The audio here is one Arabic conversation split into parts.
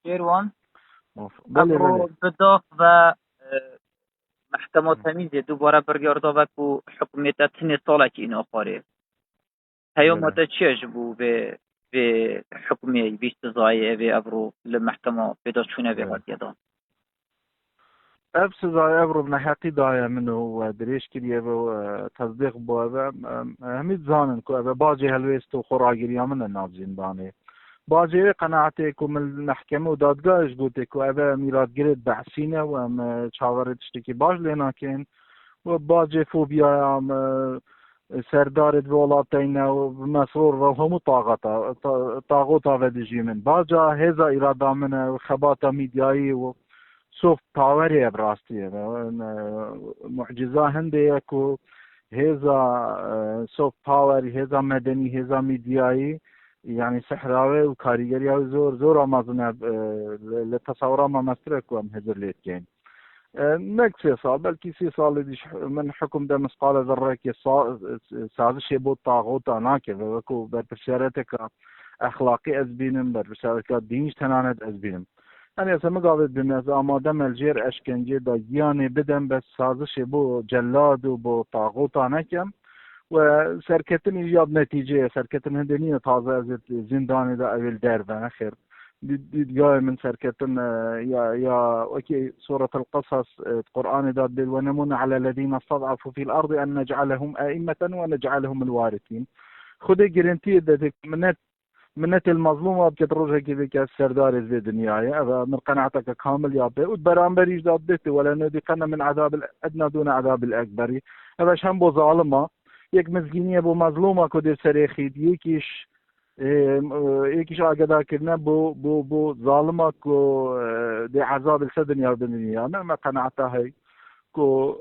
شيروان بله ابرو بله. بداخ و محکمه تمیزی دوباره برگرده و که حکومت تنی ساله که این آخاره بله. هیومت چیش بو به حکمی بیست زایی و ابرو لمحکمه بدا چونه به بله. هات یدان اف سزای ابرو بنحقی دایا منه و دريش كريه و تصديق بو هميت زانن كو باجي هلويستو خراجريا من الناف زنداني باجي قناعتك من المحكمة ودادگاهش قلت كو ابا ميراد جريد بحسينه وام چاورت اشتكي باج لنا كين و باجي فوبيا ام سردارت ولاتينا ومسرور وهم طاغوتا ودجي من باجا هذا إرادة من خباتا ميدياي و سوفت باور براستي معجزة هندية كو هذا سوفت باور هذا مدني هذا ميدياي يعني سحراوي وكاريجري زور زور امازون لتصورا ما مسترك وام هذا اللي كان نك 3 سال بلكي 3 سال ديش من حكم ده مثقال ذرة كي سازش بو طاغوت انا كذا وكو برشارتك اخلاقي ازبينم برشارتك دينش تناند ازبينم يعني اذا مقابل بمز آماده ملجير اشکنجه دا گیانی بدن بس سازش بو جلاد و بو طاغوت انا كم و سرکتن ایجاد نتیجه سرکتن هندنی تازه از زندانی دا اول در و نخیر دیدگاه من سركتن يا اوكي سورة القصص القرآن داد ونمن على الذين استضعفوا في الأرض أن نجعلهم أئمة ونجعلهم الوارثين خذي جرنتي دك منت المظلومة بكتروجها كذا السردار في الدنيا من قناعتك كامل يا بي وبرامبريش داد بيت ولا نذيقن من عذاب الأدنى دون عذاب الأكبر هذا شان بو ظالمة يك مزگینی بو مظلومه کو در سرخید یکیش آگدا کردن بو ظالمه کو در عذاب الدنيا والدنيا ما قناعته هي کو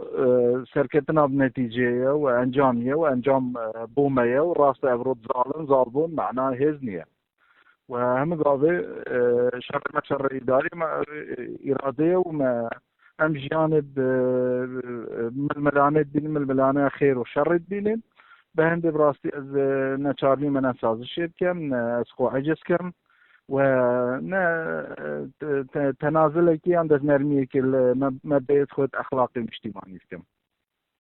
سرکتنا بنتیجه و انجامیه و انجام بومه و راست افراد ظالمون معناه هزنیه و هم قاضي شر ما شر إداري ما إرادية وما هم جانب من الملانة الدين من الملانة خير وشر الدين بهند براستي از نچارلی من سازش کم از خو عجز کم و نه تنازل کی انداز نرمی که مبدأ خود اخلاقی اجتماعی کم